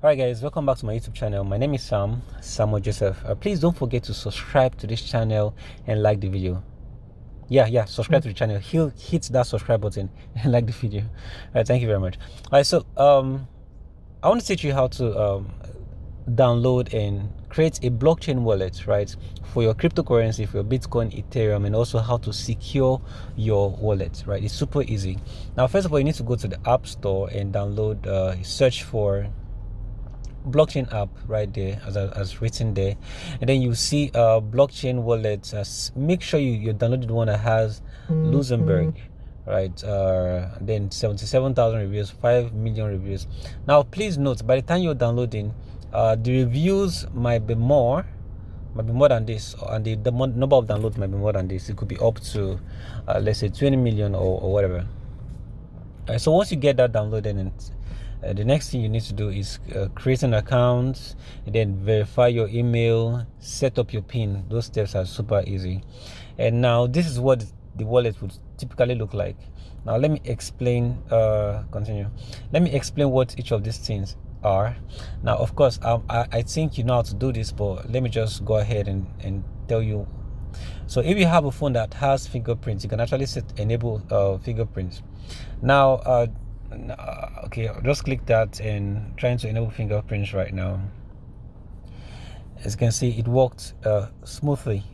Alright guys, welcome back to my YouTube channel. My name is Samuel Joseph. Please don't forget to subscribe to this channel and like the video. Subscribe to the channel. Hit that subscribe button and like the video. Alright, thank you very much. Alright, so I want to teach you how to download and create a blockchain wallet, right, for your cryptocurrency, for your Bitcoin, Ethereum, and also how to secure your wallet, right? It's super easy. Now, first of all, you need to go to the App Store and download, search for blockchain app right there as written there, and then you see blockchain wallet. Make sure you downloaded one that has Luxembourg, right? Then 77,000 reviews, 5 million reviews. Now please note, by the time you're downloading, the reviews might be more than this, and the number of downloads might be more than this. It could be up to let's say 20 million or whatever. So once you get that downloaded, and the next thing you need to do is create an account, and then verify your email, set up your PIN. Those steps are super easy. And now this is what the wallet would typically look like. Now let me explain, continue. Let me explain what each of these things are. Now, of course, I think you know how to do this, but let me just go ahead and tell you. So if you have a phone that has fingerprints, you can actually enable fingerprints. Now, okay, I'll just click that and trying to enable fingerprints right now. As you can see, it worked smoothly.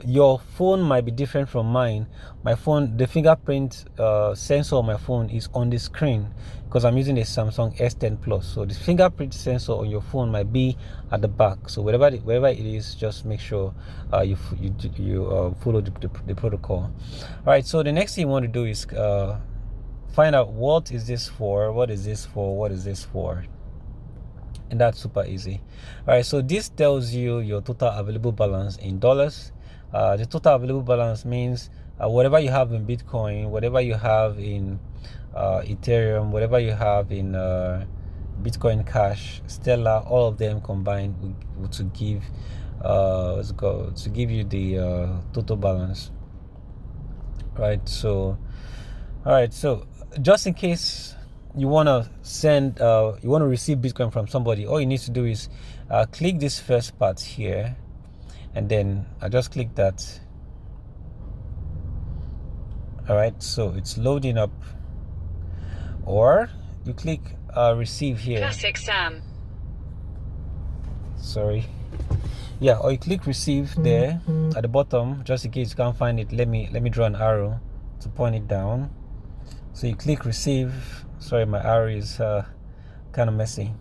Your phone might be different from mine. My phone, the fingerprint sensor on my phone is on the screen because I'm using a Samsung S10 Plus. So the fingerprint sensor on your phone might be at the back. So wherever it is, just make sure you follow the protocol. All right. So the next thing you want to do is find out what is this for, what is this for, and that's super easy. All right, so this tells you your total available balance in dollars. The total available balance means whatever you have in Bitcoin, whatever you have in Ethereum, whatever you have in Bitcoin Cash, Stellar, all of them combined to give you the total balance. Right. So all right, so just in case you want to receive Bitcoin from somebody, all you need to do is click this first part here, and then I just click that. All right, so it's loading up, or you click receive here. Classic Sam. Sorry. Yeah, or you click receive there at the bottom. Just in case you can't find it, let me draw an arrow to point it down. So you click receive. Sorry, my arrow is kind of messy.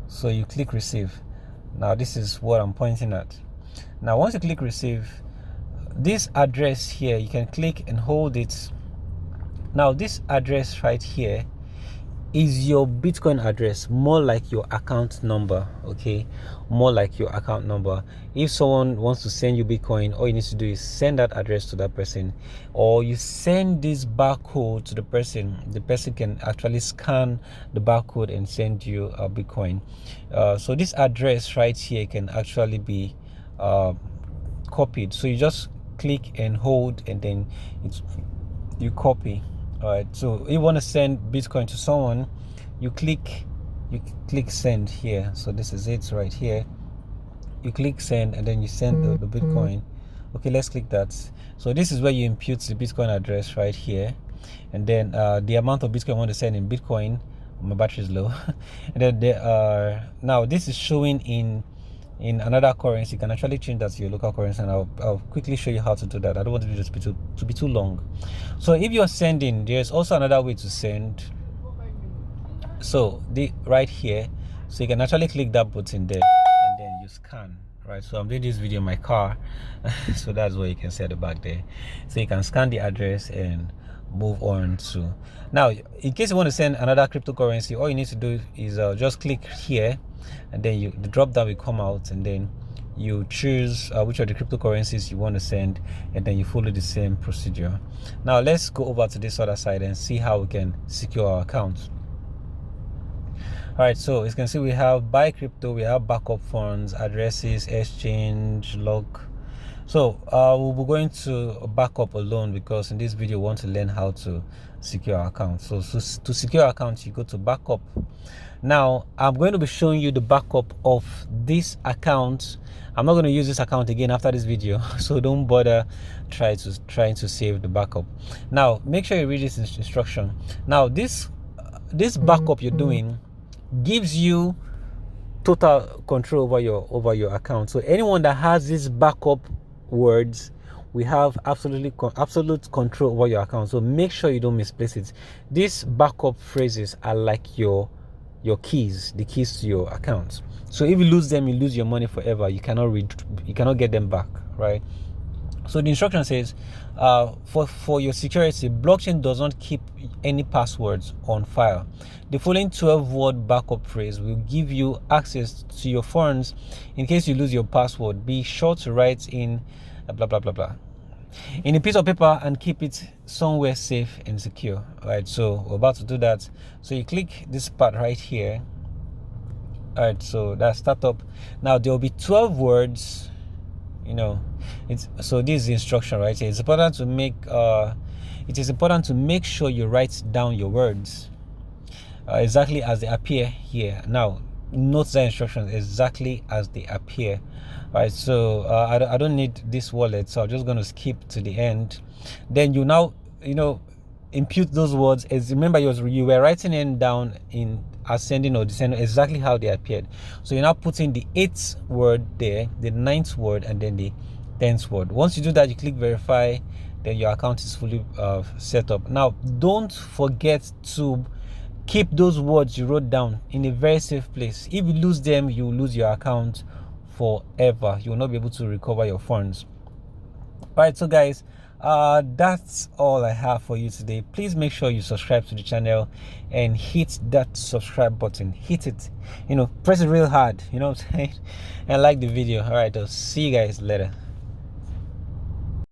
So you click receive. Now this is what I'm pointing at. Now once you click receive, this address here, you can click and hold it. Now this address right here is your Bitcoin address, more like your account number. Okay, more like your account number. If someone wants to send you Bitcoin, all you need to do is send that address to that person, or you send this barcode to the person. The person can actually scan the barcode and send you a Bitcoin. So this address right here can actually be copied. So you just click and hold, and then you copy. All right, so if you want to send Bitcoin to someone, you click send here. So this is it right here. You click send, and then you send the Bitcoin. Okay, let's click that. So this is where you impute the Bitcoin address right here, and then the amount of Bitcoin I want to send in Bitcoin. My battery is low. And then there are, now this is showing in another currency. You can actually change that to your local currency, and I'll quickly show you how to do that. I don't want the video to be too long. So if you're sending, there's also another way to send. So right here, so you can actually click that button there, and then you scan. Right, so I'm doing this video in my car, so that's what you can see at the back there. So you can scan the address and move on to. Now, in case you want to send another cryptocurrency, all you need to do is just click here, and then the drop down will come out, and then you choose which of the cryptocurrencies you want to send, and then you follow the same procedure. Now let's go over to this other side and see how we can secure our account. All right, so as you can see, we have buy crypto, we have backup funds, addresses, exchange, log. So we'll be going to backup alone, because in this video we want to learn how to secure account. So to secure account, you go to backup. Now I'm going to be showing you the backup of this account. I'm not going to use this account again after this video, so don't bother trying to save the backup. Now make sure you read this instruction. Now this backup you're doing gives you total control over your account. So anyone that has these backup words, we have absolute control over your account. So make sure you don't misplace it. These backup phrases are like your keys, the keys to your account. So if you lose them, you lose your money forever. You cannot get them back, right? So the instruction says, for your security, blockchain does not keep any passwords on file. The following 12-word backup phrase will give you access to your funds in case you lose your password. Be sure to write in blah blah blah blah in a piece of paper and keep it somewhere safe and secure. All right, so we're about to do that. So you click this part right here. All right, so that's startup. Now there will be 12 words. So this is the instruction right here. It's important to make sure you write down your words exactly as they appear here. Now note the instructions exactly as they appear. Right, so I don't need this wallet, so I'm just going to skip to the end. Then you now impute those words as, remember, you were writing them down in ascending or descending exactly how they appeared. So you're now putting the 8th word there, the 9th word, and then the 10th word. Once you do that, you click verify, then your account is fully set up. Now don't forget to keep those words you wrote down in a very safe place. If you lose them, you will lose your account forever. You will not be able to recover your funds. All right, so guys, that's all I have for you today. Please make sure you subscribe to the channel and hit that subscribe button. Hit it, press it real hard, what I'm saying, and like the video. All right, I'll see you guys later.